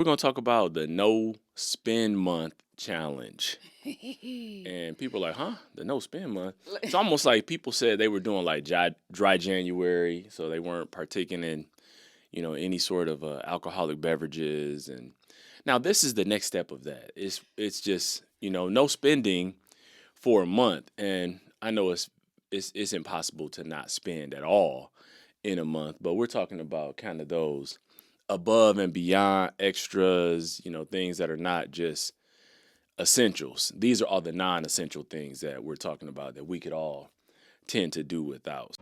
We're going to talk about the no spend month challenge. And people are like, huh? The no spend month? It's almost like people said they were doing like dry January, so they weren't partaking in, any sort of alcoholic beverages. And now this is the next step of that. It's just, no spending for a month. And I know it's impossible to not spend at all in a month, but we're talking about kind of those above and beyond extras, things that are not just essentials. These are all the non-essential things that we're talking about that we could all tend to do without.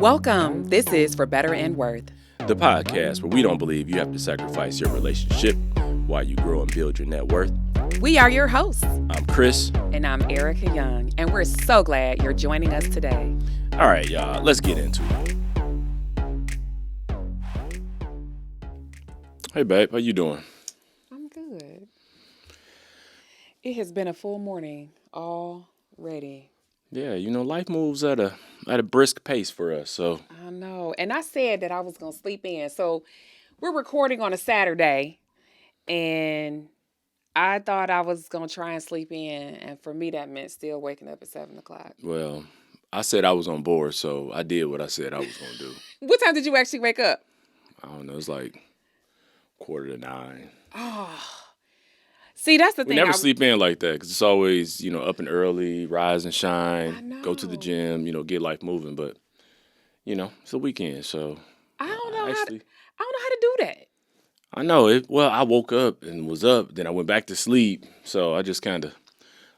Welcome. This is For Better and Worth, The podcast where we don't believe you have to sacrifice your relationship while you grow and build your net worth. We are your hosts. I'm Chris. And I'm Ericka Young, and we're so glad you're joining us today. All right, y'all, let's get into it. Hey, babe, how you doing? I'm good. It has been a full morning already. Yeah, life moves at a brisk pace for us, so. I know. And I said that I was going to sleep in. So we're recording on a Saturday, and I thought I was going to try and sleep in. And for me, that meant still waking up at 7 o'clock. Well, I said I was on board, so I did what I said I was going to do. What time did you actually wake up? I don't know, it's like 8:45. Oh. See, that's the thing. We never sleep in like that because it's always, up and early, rise and shine, go to the know. gym, get life moving. But, it's a weekend, so. I don't know actually, I don't know how to do that. I know it. Well, I woke up and was up, then I went back to sleep, so I just kind of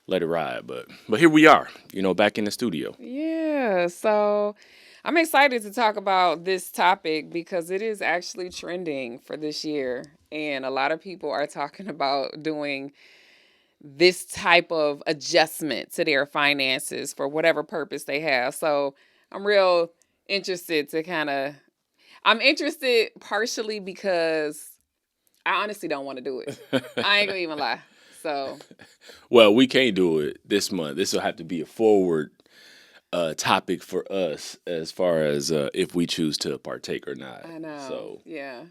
let it ride. But here we are, back in the studio. Yeah, so I'm excited to talk about this topic because it is actually trending for this year. And a lot of people are talking about doing this type of adjustment to their finances for whatever purpose they have. So I'm real interested I'm interested partially because I honestly don't want to do it. I ain't gonna even lie. So. Well, we can't do it this month. This will have to be a forward topic for us as far as if we choose to partake or not. I know. So Yeah.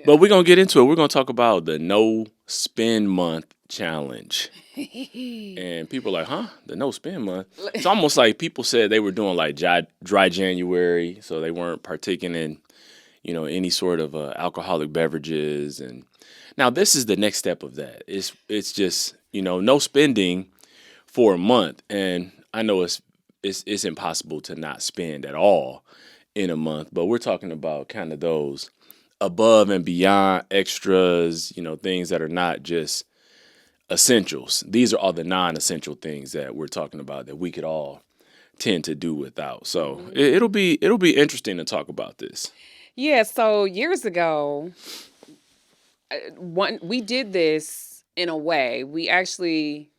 But we're going to get into it. We're going to talk about the no spend month challenge. And people are like, huh? The no spend month? It's almost like people said they were doing like dry January, so they weren't partaking in, any sort of alcoholic beverages. And now this is the next step of that. It's just, no spending for a month. And I know it's impossible to not spend at all in a month, but we're talking about kind of those above and beyond extras, things that are not just essentials. These are all the non-essential things that we're talking about that we could all tend to do without. So it'll be interesting to talk about this. Yeah, so years ago, we did this in a way. We actually,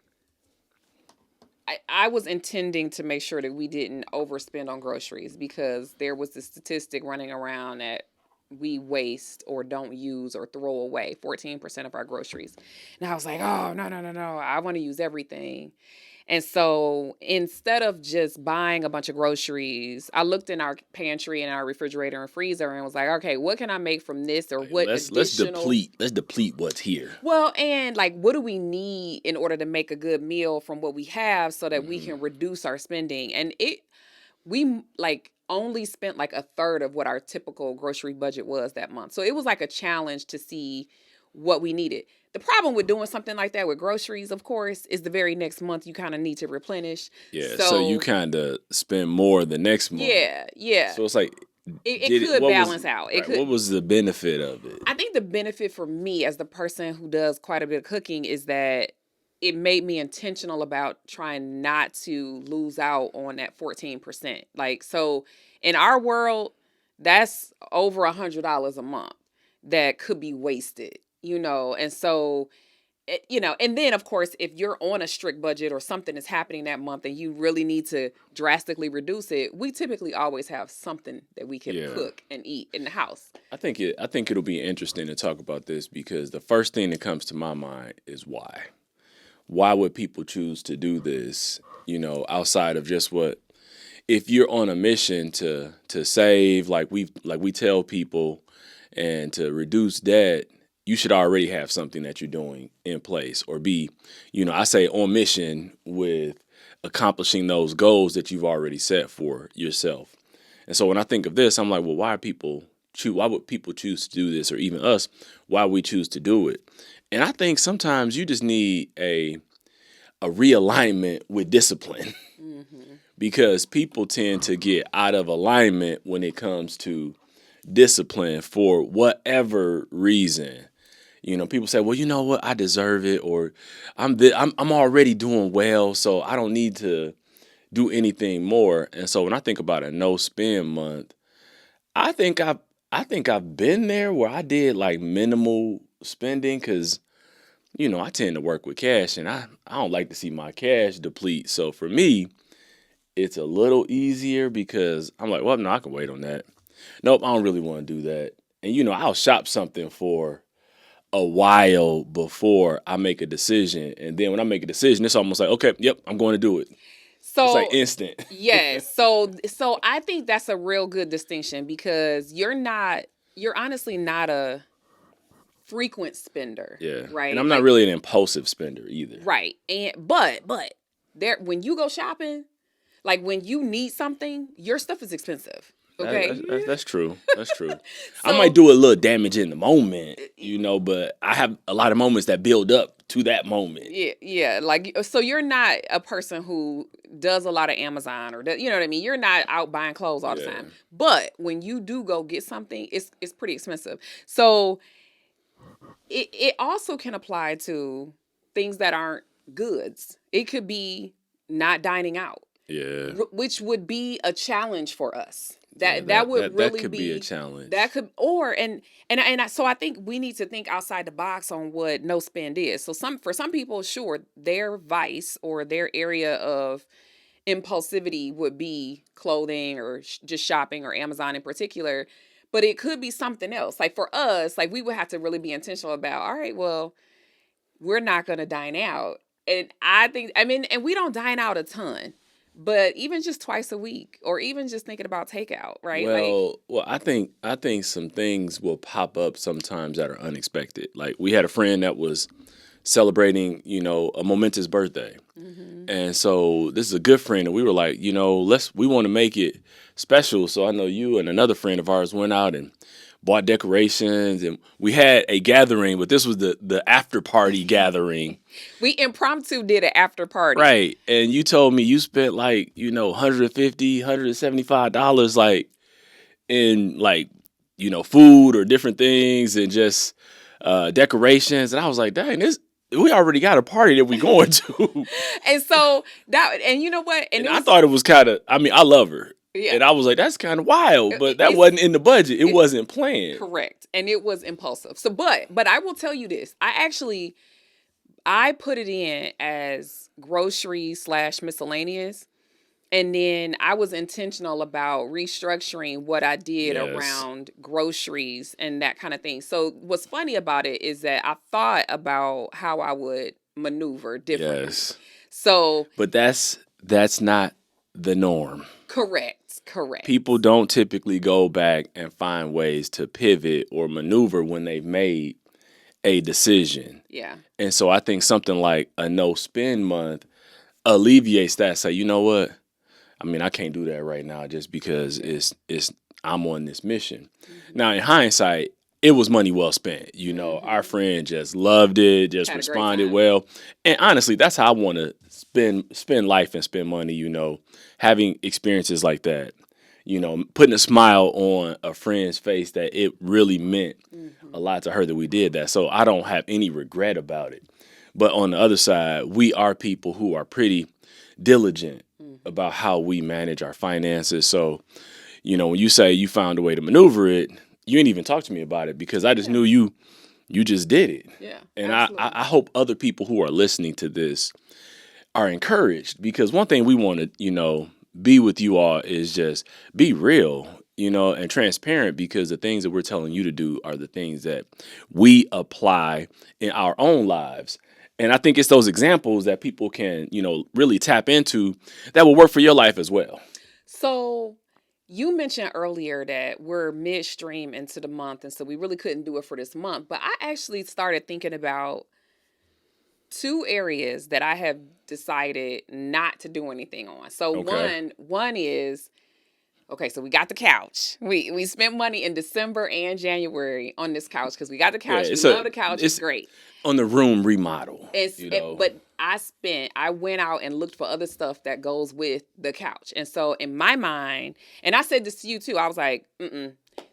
I was intending to make sure that we didn't overspend on groceries because there was this statistic running around that we waste or don't use or throw away 14% of our groceries. And I was like, oh, no. I want to use everything. And so instead of just buying a bunch of groceries, I looked in our pantry and our refrigerator and freezer and was like, okay, what can I make from this or what Let's deplete what's here. Well, and like, what do we need in order to make a good meal from what we have so that we can reduce our spending? And we only spent like a third of what our typical grocery budget was that month. So it was like a challenge to see what we needed. The problem with doing something like that with groceries, of course, is the very next month you kind of need to replenish. Yeah, so you kind of spend more the next month. Yeah. So it's like it could balance out. What was the benefit of it? I think the benefit for me as the person who does quite a bit of cooking is that it made me intentional about trying not to lose out on that 14%. Like, so in our world, that's over $100 a month that could be wasted, and so, and then of course, if you're on a strict budget or something is happening that month and you really need to drastically reduce it, we typically always have something that we can cook and eat in the house. I think it'll be interesting to talk about this because the first thing that comes to my mind is why. Why would people choose to do this, outside of just what if you're on a mission to save, like we tell people, and to reduce debt, you should already have something that you're doing in place, or be, I say on mission with accomplishing those goals that you've already set for yourself. And so when I think of this, I'm like, well, why would people choose to do this, or even us, why we choose to do it? And I think sometimes you just need a realignment with discipline. Because people tend to get out of alignment when it comes to discipline for whatever reason. People say, well, you know what, I deserve it, or I'm already doing well, so I don't need to do anything more. And so when I think about a no spend month, I think I've been there where I did like minimal spending, because I tend to work with cash, and I don't like to see my cash deplete. So for me, it's a little easier because I'm like, well, no, I can wait on that. Nope, I don't really want to do that. And I'll shop something for a while before I make a decision. And then when I make a decision, it's almost like, okay, yep, I'm going to do it. So it's like instant. Yes. So I think that's a real good distinction, because you're honestly not a frequent spender. Yeah. Right. And I'm not really an impulsive spender either. Right. And but there, when you go shopping, like when you need something, your stuff is expensive. Okay. That's true. That's true. I might do a little damage in the moment, but I have a lot of moments that build up to that moment. Yeah. Like, so you're not a person who does a lot of Amazon, or you know what I mean? You're not out buying clothes all the time. But when you do go get something, it's pretty expensive. So it also can apply to things that aren't goods. It could be not dining out. Yeah. Which would be a challenge for us. That would really be a challenge. That could, so I think we need to think outside the box on what no spend is. So for some people, sure, their vice or their area of impulsivity would be clothing, or just shopping, or Amazon in particular. But it could be something else. Like for us, like we would have to really be intentional about, all right, well, we're not going to dine out. And and we don't dine out a ton. But even just twice a week, or even just thinking about takeout, right? Well, I think some things will pop up sometimes that are unexpected. Like we had a friend that was celebrating, a momentous birthday. Mm-hmm. And so this is a good friend, and we were like, we want to make it special. So I know you and another friend of ours went out and bought decorations, and we had a gathering, but this was the after party gathering. We impromptu did an after party. Right. And you told me you spent like, $150, $175 like in like, food or different things, and just decorations. And I was like, dang, we already got a party that we going to. And so and you know what? And I thought it was I love her. Yeah. And I was like, that's kind of wild, but that wasn't in the budget. It wasn't planned. Correct. And it was impulsive. So, but I will tell you this. I put it in as groceries / miscellaneous. And then I was intentional about restructuring what I did around groceries and that kind of thing. So what's funny about it is that I thought about how I would maneuver differently. Yes. So, but that's not the norm. Correct. People don't typically go back and find ways to pivot or maneuver when they've made a decision. Yeah. And so I think something like a no spend month alleviates that. Say, you know what? I can't do that right now just because I'm on this mission. Mm-hmm. Now, in hindsight, it was money well spent. Mm-hmm. Our friend just loved it, just responded well. And honestly, that's how I want to spend life and spend money, having experiences like that. Putting a smile on a friend's face that it really meant a lot to her that we did that. So I don't have any regret about it. But on the other side, we are people who are pretty diligent about how we manage our finances. So, when you say you found a way to maneuver it, you ain't even talk to me about it, because I just knew you just did it. Yeah. And I hope other people who are listening to this are encouraged, because one thing we want to, be with you all is just be real, and transparent, because the things that we're telling you to do are the things that we apply in our own lives. And I think it's those examples that people can, really tap into that will work for your life as well. So you mentioned earlier that we're midstream into the month, and so we really couldn't do it for this month. But I actually started thinking about two areas that I have decided not to do anything on. So Okay. one is okay, so we got the couch. We spent money in December and January on this couch because we got the Yeah, couch. We love the couch. It's it's great. on the room remodel, you know. But I went out and looked for other stuff that goes with the couch. And so in my mind, and I said this to you too, I was like,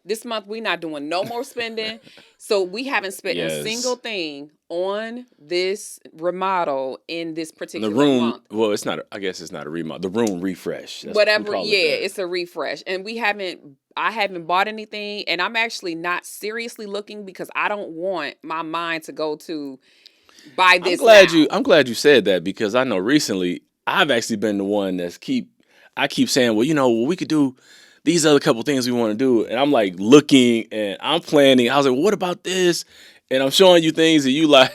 this month we're not doing no more spending. So we haven't spent a single Yes. thing on this remodel in this The particular room, month. well, it's not, I guess it's not a remodel. The room refresh. We Whatever, call it yeah, that. it's a refresh. And I haven't bought anything, and I'm actually not seriously looking because I don't want my mind to go to buy this now. I'm glad you said that because I know recently I've actually been the one I keep saying, well, well, we could do these other couple things we want to do, and I'm like looking and I'm planning. I was like, well, what about this? And I'm showing you things and you like,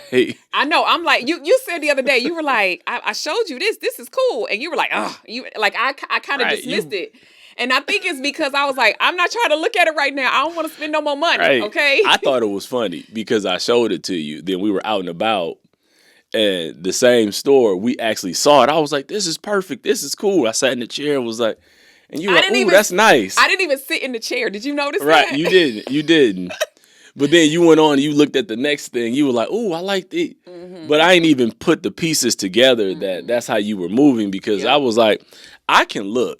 I know. I'm like you said the other day. You were like, I showed you this. This is cool, and you were like, oh, you like I kind of right, dismissed it, and I think it's because I was like, I'm not trying to look at it right now. I don't want to spend no more money. right. Okay. I thought it was funny because I showed it to you. Then we were out and about. And the same store, we actually saw it. I was like, this is perfect. This is cool. I sat in the chair and was like, and you were I like, didn't ooh, even. that's nice. I didn't even sit in the chair. Did you notice Right. that? You didn't. You didn't. But then you went on and you looked at the next thing. You were like, ooh, I like it. But I ain't even put the pieces together that that's how you were moving because I Yep. was like, I can look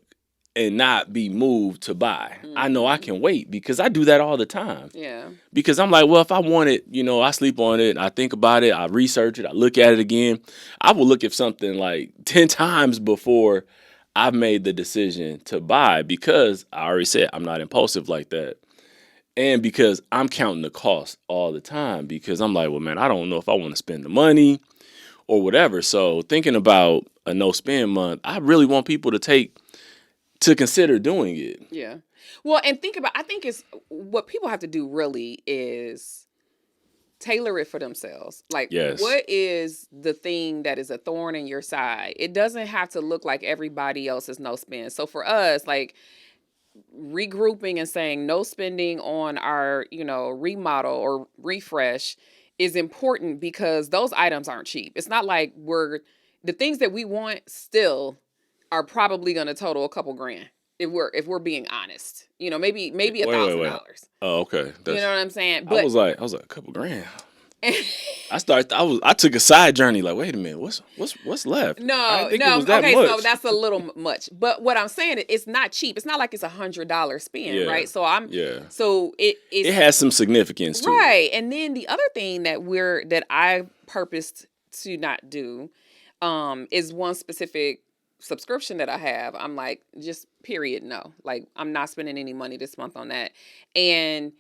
and not be moved to buy. I know I can wait because I do that all the time. Yeah. Because I'm like, well, if I want it, I sleep on it, I think about it, I research it, I look at it again. I will look at something like 10 times before I've made the decision to buy because I already said I'm not impulsive like that. And because I'm counting the cost all the time because I'm like, well, man, I don't know if I want to spend the money or whatever. So thinking about a no spend month, I really want people to consider doing it. Yeah. Well, and I think it's what people have to do really is tailor it for themselves. Like, Yes. what is the thing that is a thorn in your side? It doesn't have to look like everybody else's no spend. So for us, like regrouping and saying no spending on our, remodel or refresh is important because those items aren't cheap. It's not like the things that we want still are probably going to total a couple grand if we're being honest. Maybe a Wait, wait, thousand wait. dollars. Oh, okay. You know what I'm saying? I But was like a couple grand. I took a side journey. Like, wait a minute, what's left? I no, didn't think it no. was that Okay, so much. that's a little much. But what I'm saying is, it's not cheap. It's not like it's $100 spend, Yeah, right? So I'm yeah. so It it's has some significance to it. right. And then the other thing that I purposed to not do, is one specific subscription that I have. I'm like, just period, no. Like I'm not spending any money this month on that. And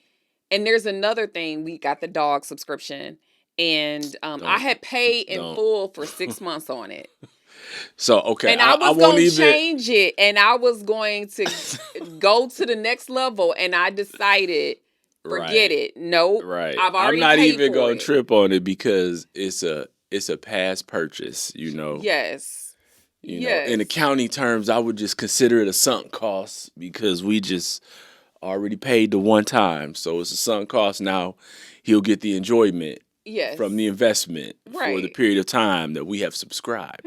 and there's another thing. We got the dog subscription, and I Don't had paid in don't. full for 6 months on it. So okay, And I I was won't going to even. change it, and I was going to go to the next level, and I decided, forget Right, it. Nope. right. I've I'm already not paid even for gonna it. trip on it because it's a past purchase. Yes. In Yes. accounting terms, I would just consider it a sunk cost because we just already paid the one time. So it's a sunk cost. Now he'll get the enjoyment from Yes. the investment for the Right. period of time that we have subscribed.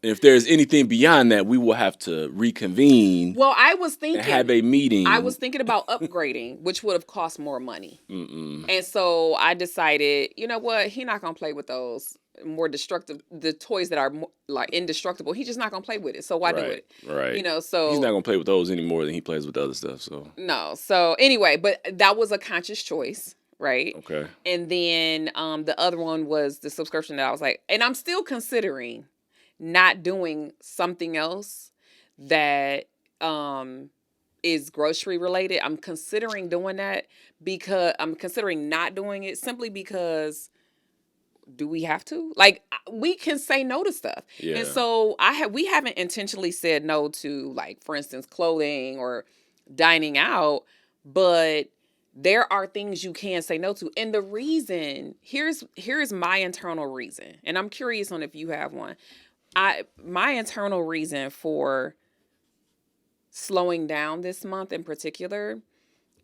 If there's anything beyond that, we will have to reconvene Well, and have a I meeting. was thinking about upgrading, which would have cost more money. Mm-mm. And so I decided, you know what? He's not gonna play with those more destructive, the toys that are more, like indestructible. He's just not gonna play with it. So why do Right, it? right. He's not So gonna play with those any more than he plays with other stuff. So no. So anyway, but that was a conscious choice, right? okay, And then the other one was the subscription that I was like, and I'm still considering not doing something else that is grocery related. I'm considering doing that because I'm considering not doing it simply because do we have to? Like we can say no to stuff. And yeah, so we haven't intentionally said no to, like, for instance, clothing or dining out, but there are things you can say no to. And the reason, here's my internal reason. And I'm curious on if you have one. My internal reason for slowing down this month in particular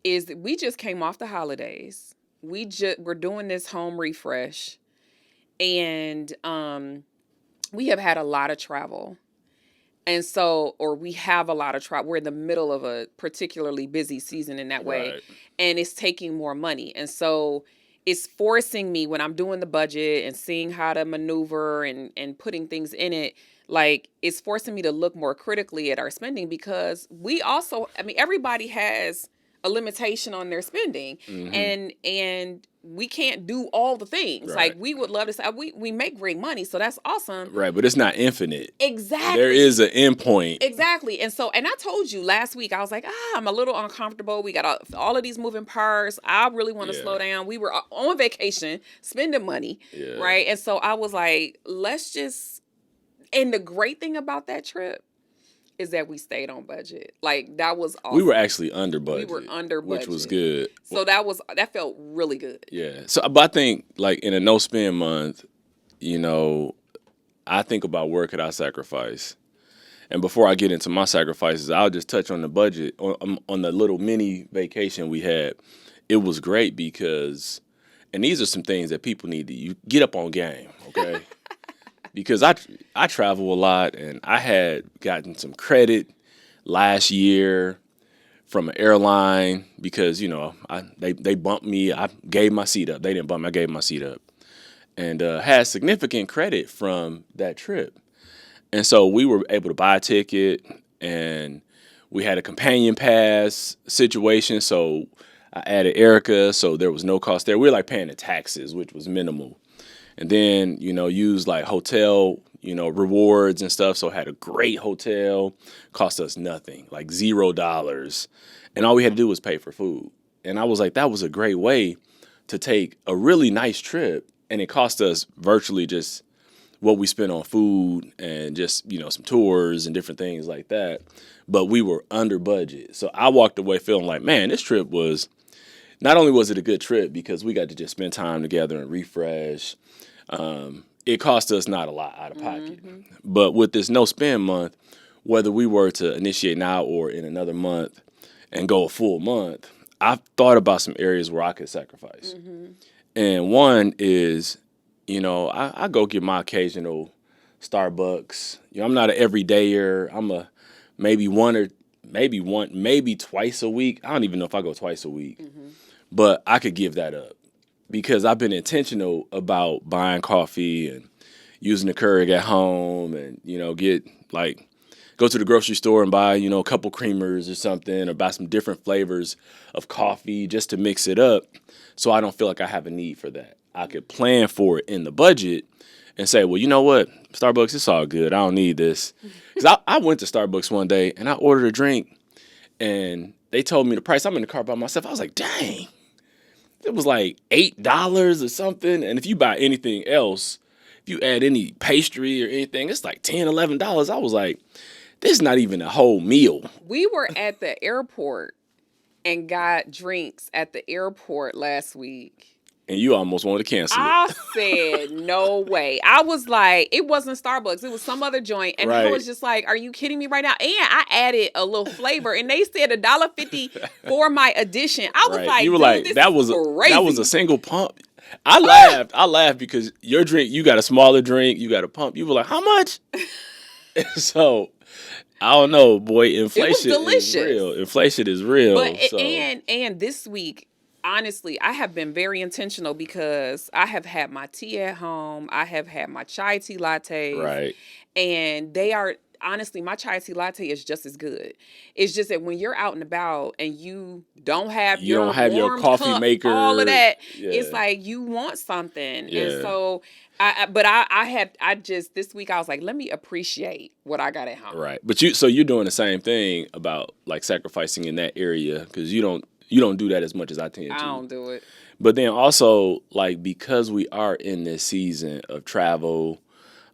is that we just came off the holidays. We're doing this home refresh, and we have had a lot of travel. And so, or we have a lot of travel. We're in the middle of a particularly busy season in that way. Right. And it's taking more money. And so it's forcing me when I'm doing the budget and seeing how to maneuver and putting things in it. Like, it's forcing me to look more critically at our spending, because we also, I mean, everybody has a limitation on their spending, and we can't do all the things. Right. Like, we would love to say we make great money, so that's awesome. Right, but it's not infinite. Exactly. There is an end point. Exactly. And so, and I told you last week, I was like, I'm a little uncomfortable. We got all of these moving parts. I really want to slow down. We were on vacation, spending money, right? And so I was like, let's just, and the great thing about that trip is that we stayed on budget. Like, that was awesome. We were actually under budget. We were under budget. Which was good. So that felt really good. Yeah. So, but I think, like, in a no spend month, I think about where could I sacrifice. And before I get into my sacrifices, I'll just touch on the budget. On the little mini vacation we had, it was great because, and these are some things that people need to get up on game, okay? Because I travel a lot, and I had gotten some credit last year from an airline because, they bumped me. I gave my seat up. They didn't bump me. I gave my seat up. And had significant credit from that trip. And so we were able to buy a ticket, and we had a companion pass situation. So I added Ericka, so there was no cost there. We were like paying the taxes, which was minimal. And then, used like hotel, rewards and stuff. So I had a great hotel, cost us nothing, like $0. And all we had to do was pay for food. And I was like, that was a great way to take a really nice trip. And it cost us virtually just what we spent on food and just, some tours and different things like that. But we were under budget. So I walked away feeling like, man, this trip was, not only was it a good trip because we got to just spend time together and refresh. It cost us not a lot out of pocket. But with this no spend month, whether we were to initiate now or in another month and go a full month, I've thought about some areas where I could sacrifice. And one is, I go get my occasional Starbucks. I'm not an everydayer. I'm a maybe twice a week. I don't even know if I go twice a week. But I could give that up because I've been intentional about buying coffee and using the Keurig at home and, go to the grocery store and buy, a couple creamers or something, or buy some different flavors of coffee just to mix it up so I don't feel like I have a need for that. I could plan for it in the budget and say, well, you know what? Starbucks, it's all good. I don't need this. Because I went to Starbucks one day and I ordered a drink and they told me the price. I'm in the car by myself. I was like, dang. It was like $8 or something. And if you buy anything else, if you add any pastry or anything, it's like $10, $11. I was like, this is not even a whole meal. We were at the airport and got drinks at the airport last week. And you almost wanted to cancel it. I said, no way. I was like, it wasn't Starbucks. It was some other joint. And I was just like, are you kidding me right now? And I added a little flavor. And they said $1.50 for my addition. I was like, you were dude, like, this that is crazy. That was a single pump. I laughed because your drink, you got a smaller drink, you got a pump. You were like, how much? So I don't know, boy. Inflation is real. Inflation is real. But and this week, honestly, I have been very intentional because I have had my tea at home. I have had my chai tea lattes. Right. And they are, honestly, my chai tea latte is just as good. It's just that when you're out and about and you don't have your coffee cup, maker, all of that, it's like you want something. Yeah. And so this week I was like, let me appreciate what I got at home. Right. But you're doing the same thing about like sacrificing in that area because you don't do that as much as I tend to. I don't do it. But then also, like, because we are in this season of travel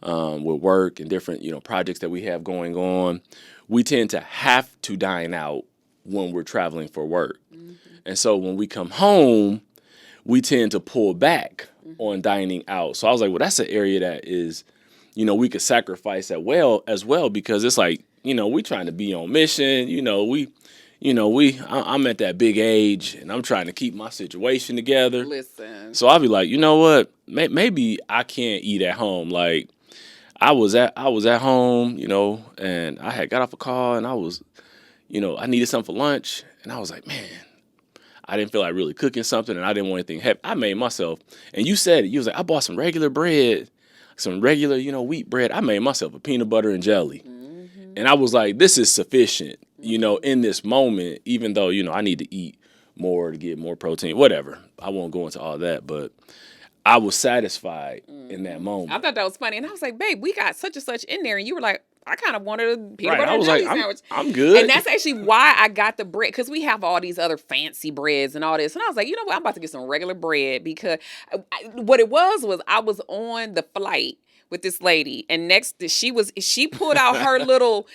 with work and different, projects that we have going on, we tend to have to dine out when we're traveling for work. And so when we come home, we tend to pull back on dining out. So I was like, well, that's an area that is, we could sacrifice as well because it's like, we trying to be on mission. I'm at that big age, and I'm trying to keep my situation together. Listen. So I'll be like, you know what? Maybe I can't eat at home. Like I was at home, and I had got off a call, and I was, I needed something for lunch, and I was like, man, I didn't feel like really cooking something, and I didn't want anything heavy. I made myself, and you said it. You was like, I bought some regular bread, some regular, wheat bread. I made myself a peanut butter and jelly, and I was like, this is sufficient, in this moment. Even though I need to eat more to get more protein, whatever. I won't go into all that, but I was satisfied in that moment. I thought that was funny, and I was like, babe, we got such and such in there, and you were like, I kind of wanted a peanut butter I and was jelly like, sandwich. I'm good. And that's actually why I got the bread, because we have all these other fancy breads and all this. And I was like, you know what? I'm about to get some regular bread, because what it was I was on the flight with this lady, and she pulled out her little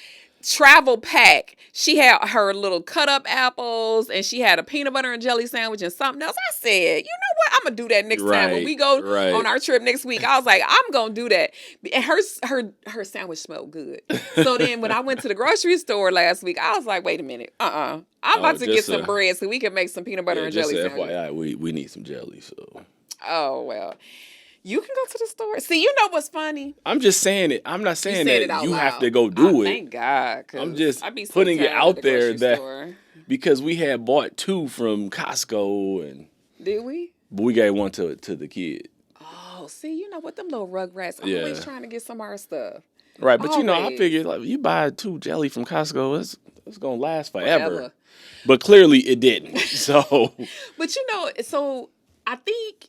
travel pack. She had her little cut up apples, and she had a peanut butter and jelly sandwich and something else. I said, you know what? I'm gonna do that next time when we go on our trip next week. I was like, I'm gonna do that. And her sandwich smelled good. So then when I went to the grocery store last week, I was like, wait a minute, I'm about to get some bread so we can make some peanut butter and jelly sandwich. FYI, we need some jelly. So. Oh well. You can go to the store. See, you know what's funny? I'm just saying it. I'm not saying that you loud. have to go do it. Thank God. I'm just putting it out there store. Because we had bought 2 from Costco, and did we? But we gave one to the kid. Oh, see, you know what? Them little rugrats always trying to get some of our stuff. Right, but I figured like you buy 2 jelly from Costco, it's gonna last forever. But clearly it didn't. So. But so I think.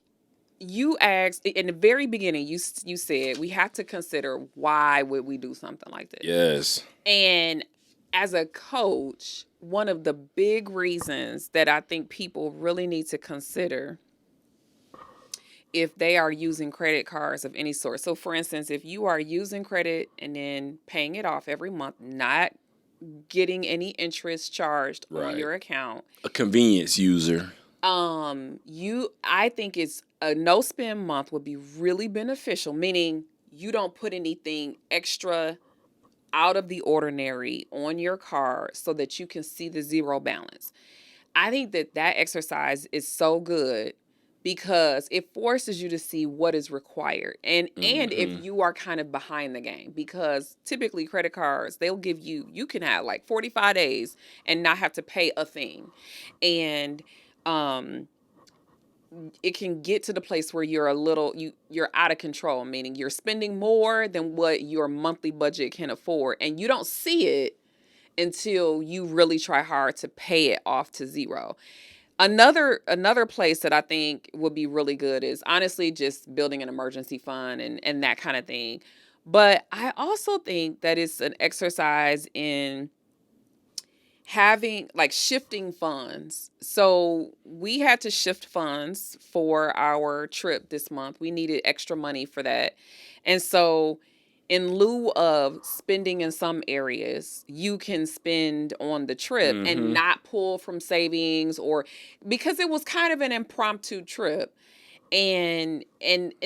You asked in the very beginning, you said we have to consider why would we do something like this. Yes. And as a coach, one of the big reasons that I think people really need to consider if they are using credit cards of any sort. So for instance, if you are using credit and then paying it off every month, not getting any interest charged on your account. A convenience user. I think it's a no spend month would be really beneficial, meaning you don't put anything extra out of the ordinary on your card so that you can see the zero balance. I think that exercise is so good because it forces you to see what is required. And if you are kind of behind the game, because typically credit cards, they'll give you can have like 45 days and not have to pay a thing. And it can get to the place where you're you're out of control, meaning you're spending more than what your monthly budget can afford, and you don't see it until you really try hard to pay it off to zero. Another place that I think would be really good is honestly just building an emergency fund and that kind of thing. But I also think that it's an exercise in having shifting funds. So we had to shift funds for our trip this month. We needed extra money for that. And so in lieu of spending in some areas, you can spend on the trip and not pull from savings, or because it was kind of an impromptu trip. And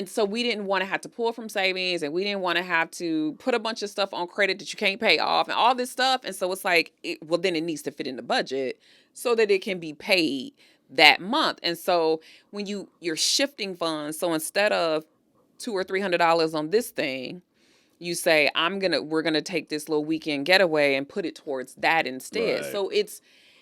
so we didn't want to have to pull from savings, and we didn't want to have to put a bunch of stuff on credit that you can't pay off and all this stuff. And so it's like, then it needs to fit in the budget so that it can be paid that month. And so when you're shifting funds, so instead of $200 or $300 on this thing, you say, we're gonna take this little weekend getaway and put it towards that instead. Right. So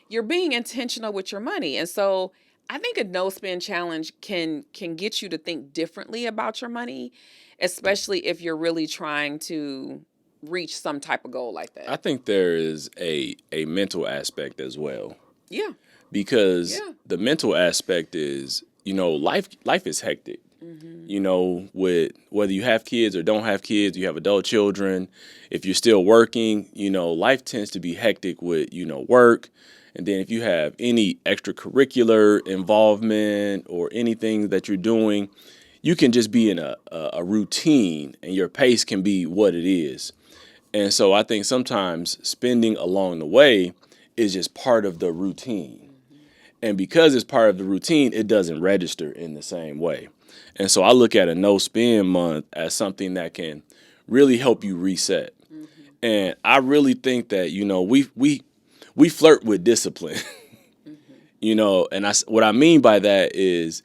you're being intentional with your money. And so I think a no spend challenge can get you to think differently about your money, especially if you're really trying to reach some type of goal like that. I think there is a mental aspect as well. Yeah. Because the mental aspect is, life is hectic. With whether you have kids or don't have kids, you have adult children, if you're still working, life tends to be hectic with, work. And then if you have any extracurricular involvement or anything that you're doing, you can just be in a routine, and your pace can be what it is. And so I think sometimes spending along the way is just part of the routine. And because it's part of the routine, it doesn't register in the same way. And so I look at a no spend month as something that can really help you reset. And I really think that, we flirt with discipline. And what I mean by that is,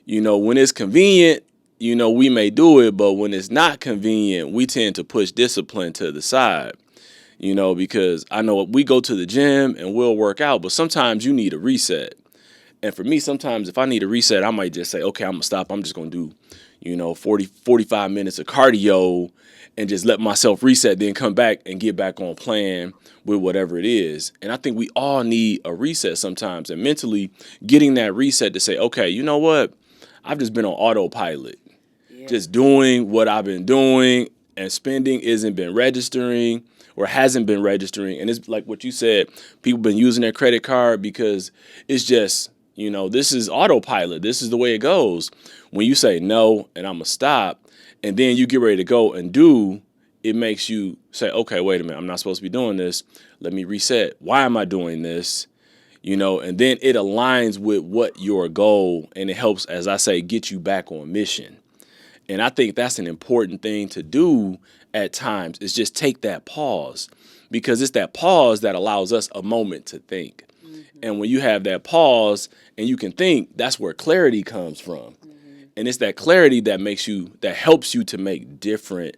when it's convenient, we may do it, but when it's not convenient, we tend to push discipline to the side. Because I know we go to the gym and we'll work out, but sometimes you need a reset. And for me, sometimes if I need a reset, I might just say, okay, I'm going to stop. I'm just going to do, 45 minutes of cardio and just let myself reset, then come back and get back on plan with whatever it is. And I think we all need a reset sometimes, and mentally getting that reset to say, okay, you know what? I've just been on autopilot, just doing what I've been doing, and spending isn't been registering or hasn't been registering. And it's like what you said, people been using their credit card because it's just, this is autopilot. This is the way it goes. When you say no and I'm going to stop, and then you get ready to go and do, it makes you say, okay, wait a minute, I'm not supposed to be doing this. Let me reset. Why am I doing this? And then it aligns with what your goal, and it helps, as I say, get you back on mission. And I think that's an important thing to do at times, is just take that pause, because it's that pause that allows us a moment to think. And when you have that pause and you can think, that's where clarity comes from. And it's that clarity that helps you to make different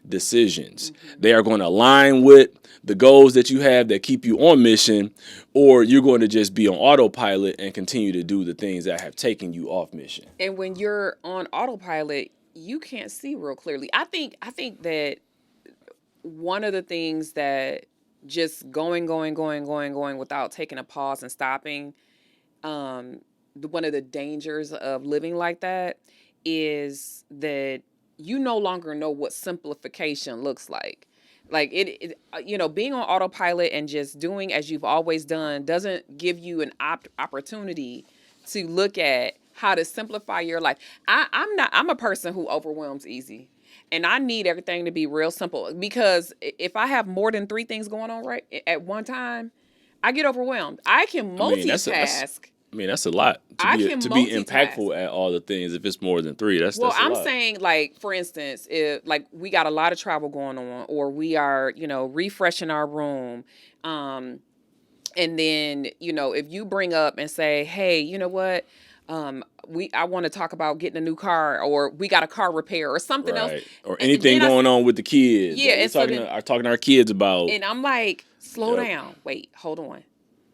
decisions. They are going to align with the goals that you have that keep you on mission, or you're going to just be on autopilot and continue to do the things that have taken you off mission. And when you're on autopilot, you can't see real clearly. I think that one of the things that just going without taking a pause and stopping, one of the dangers of living like that is that you no longer know what simplification looks like. Like being on autopilot and just doing as you've always done doesn't give you an opportunity to look at how to simplify your life. I'm a person who overwhelms easy. And I need everything to be real simple, because if I have more than 3 things going on right at one time, I get overwhelmed. I can multitask. That's a lot to be impactful at all the things. If it's more than 3, that's a lot. I'm saying, like, for instance, if like we got a lot of travel going on, or we are, refreshing our room, and then, if you bring up and say, hey, you know what? I want to talk about getting a new car, or we got a car repair or something else, or anything going on with the kids. Yeah, and talking to our kids about. And I'm like, slow down, wait, hold on,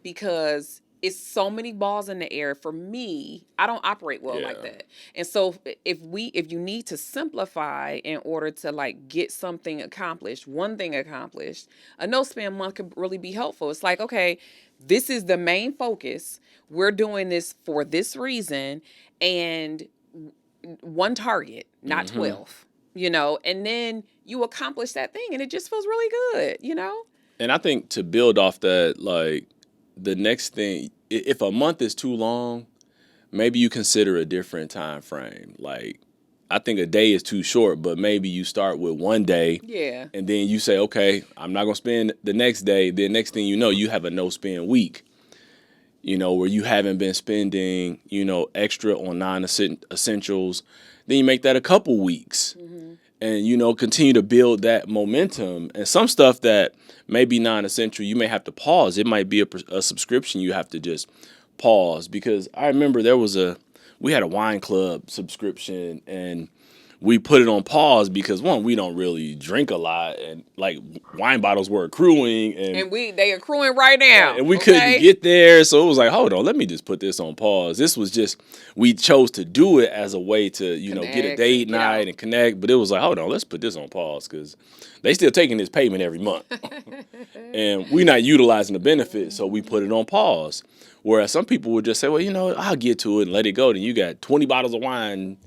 because it's so many balls in the air. For me, I don't operate well like that. And so if you need to simplify in order to like get something accomplished, one thing accomplished, a no spend month could really be helpful. It's like, okay, this is the main focus. We're doing this for this reason, and one target, not 12, and then you accomplish that thing, and it just feels really good, And I think to build off that, like, the next thing, if a month is too long, maybe you consider a different time frame. Like, I think a day is too short, but maybe you start with one day. Yeah. And then you say, okay, I'm not going to spend the next day. The next thing you know, you have a no-spend week, where you haven't been spending, extra on non-essentials. Then you make that a couple weeks. And, continue to build that momentum. And some stuff that may be non-essential, you may have to pause. It might be a subscription you have to just pause. Because I remember we had a wine club subscription, and we put it on pause because, one, we don't really drink a lot, and like wine bottles were accruing, and they accruing right now, and we couldn't get there, so it was like, hold on, let me just put this on pause. This was just, we chose to do it as a way to get a date night and connect, but it was like, hold on, let's put this on pause because they still taking this payment every month, and we're not utilizing the benefit, so we put it on pause. Whereas some people would just say, well, I'll get to it and let it go. Then you got 20 bottles of wine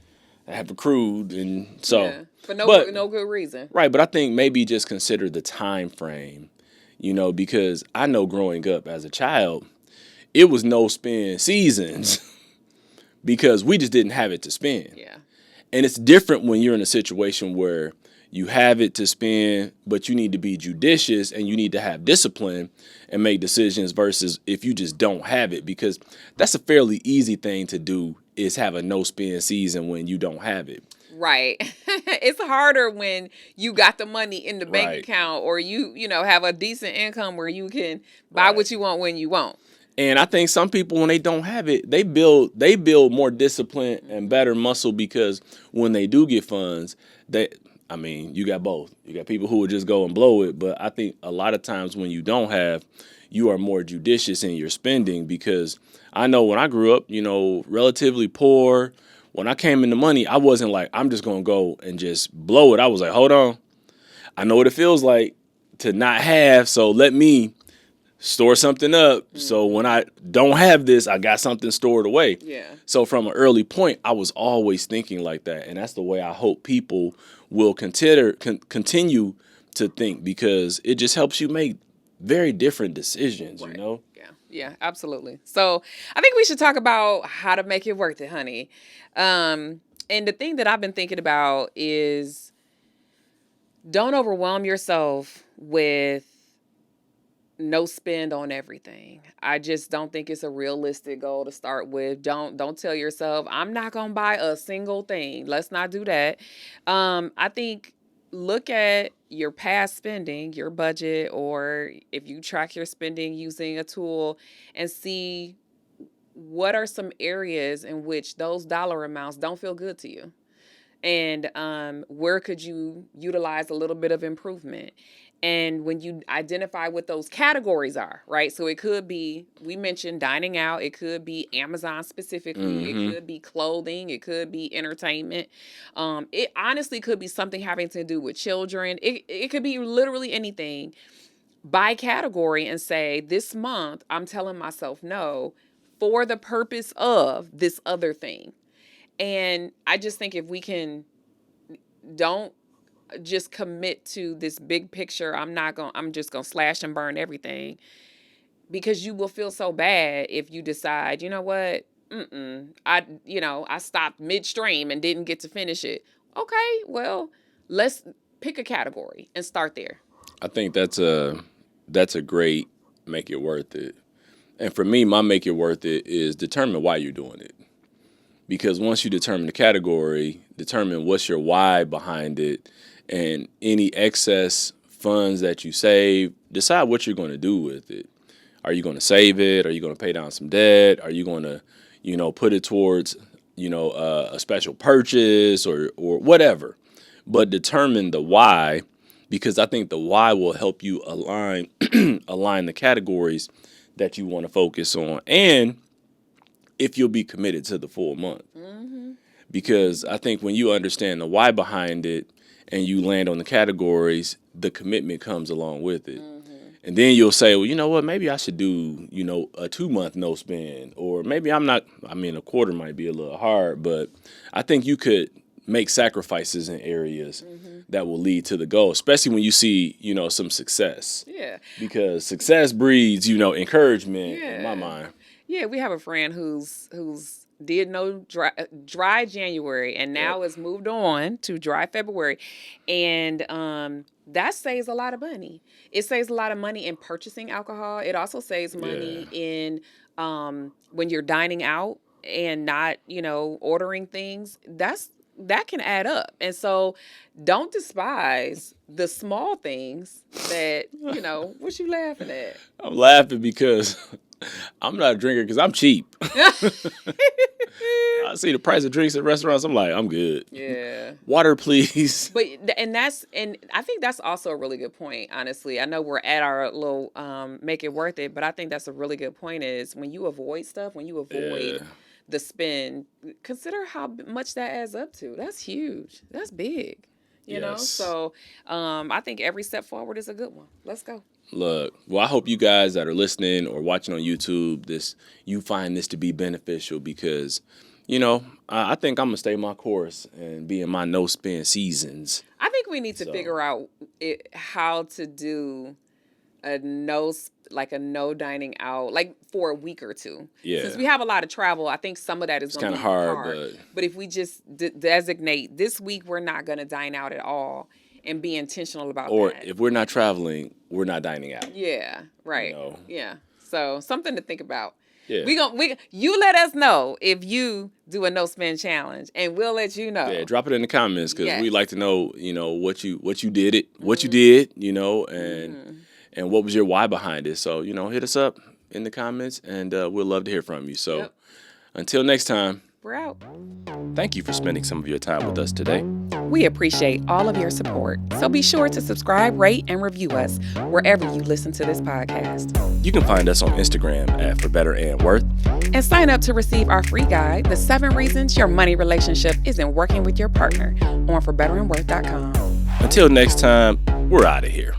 have accrued, and so for no good reason, right? But I think maybe just consider the time frame, because I know growing up as a child, it was no spend seasons because we just didn't have it to spend. Yeah, and it's different when you're in a situation where you have it to spend, but you need to be judicious and you need to have discipline and make decisions versus if you just don't have it, because that's a fairly easy thing to do, is have a no spend season when you don't have it. Right. It's harder when you got the money in the bank Right. account, or you know, have a decent income where you can buy Right. what you want when you want. And I think some people, when they don't have it, they build more discipline and better muscle, because when they do get funds, I mean, you got both. You got people who will just go and blow it, but I think a lot of times when you don't have, you are more judicious in your spending, because I know when I grew up, relatively poor, when I came into money, I wasn't like, I'm just gonna go and just blow it. I was like, hold on, I know what it feels like to not have, so let me store something up, so when I don't have this, I got something stored away. Yeah. So from an early point, I was always thinking like that, and that's the way I hope people will continue to think, because it just helps you make very different decisions. Right. Yeah, Yeah, absolutely. So I think we should talk about how to make it worth it, honey. And the thing that I've been thinking about is, don't overwhelm yourself with no spend on everything. I just don't think it's a realistic goal to start with. Don't tell yourself, I'm not gonna buy a single thing. Let's not do that. I think, look at your past spending, your budget, or if you track your spending using a tool, and see what are some areas in which those dollar amounts don't feel good to you, and where could you utilize a little bit of improvement. And when you identify what those categories are, right? So it could be, we mentioned dining out, it could be Amazon specifically, it could be clothing, it could be entertainment. It honestly could be something having to do with children. It could be literally anything. By category, and say, this month I'm telling myself no for the purpose of this other thing. And I just think if we can, don't just commit to this big picture, I'm just going to slash and burn everything, because you will feel so bad if you decide, you know what? I stopped midstream and didn't get to finish it. Okay, well, let's pick a category and start there. I think that's a great make it worth it. And for me, my make it worth it is determine why you're doing it. Because once you determine the category, determine what's your why behind it, and any excess funds that you save, decide what you're going to do with it. Are you going to save it? Are you going to pay down some debt? Are you going to, put it towards, a special purchase, or whatever? But determine the why, because I think the why will help you align align the categories that you want to focus on, and if you'll be committed to the full month. Because I think when you understand the why behind it and you land on the categories, the commitment comes along with it. And then you'll say, well, you know what, maybe I should do, a 2-month no spend, or maybe I'm not, a quarter might be a little hard, but I think you could make sacrifices in areas that will lead to the goal, especially when you see, some success. Yeah. Because success breeds, encouragement in my mind. Yeah, we have a friend who's did no dry January, and now has moved on to dry February, and that saves a lot of money. It saves a lot of money in purchasing alcohol. It also saves money in when you're dining out and not, ordering things. That can add up. And so don't despise the small things that, what you laughing at? I'm laughing because I'm not a drinker because I'm cheap. I see the price of drinks at restaurants. I'm like, I'm good. Yeah. Water, please. But and I think that's also a really good point. Honestly, I know we're at our little make it worth it, but I think that's a really good point. Is when you avoid stuff, when you avoid the spend, consider how much that adds up to. That's huge. That's big. You know. So I think every step forward is a good one. Let's go. Look, well, I hope you guys that are listening or watching on YouTube, you find this to be beneficial, because, I think I'm gonna stay my course and be in my no spend seasons. I think we need to figure out how to do a no dining out, like, for a week or two. Yeah. Since we have a lot of travel, I think some of that is going to be hard. But if we just designate this week, we're not going to dine out at all, and be intentional about that. Or if we're not traveling, we're not dining out. Yeah. Right. Yeah. So something to think about. Yeah. You let us know if you do a no spend challenge, and we'll let you know. Yeah, drop it in the comments because Yes. we'd like to know, what you did, what you did, and what was your why behind it. So, hit us up in the comments, and we'd love to hear from you. So, until next time, we're out. Thank you for spending some of your time with us today. We appreciate all of your support. So be sure to subscribe, rate, and review us wherever you listen to this podcast. You can find us on Instagram at For Better and Worth. And sign up to receive our free guide, The 7 Reasons Your Money Relationship Isn't Working with Your Partner, on ForBetterandWorth.com. Until next time, we're out of here.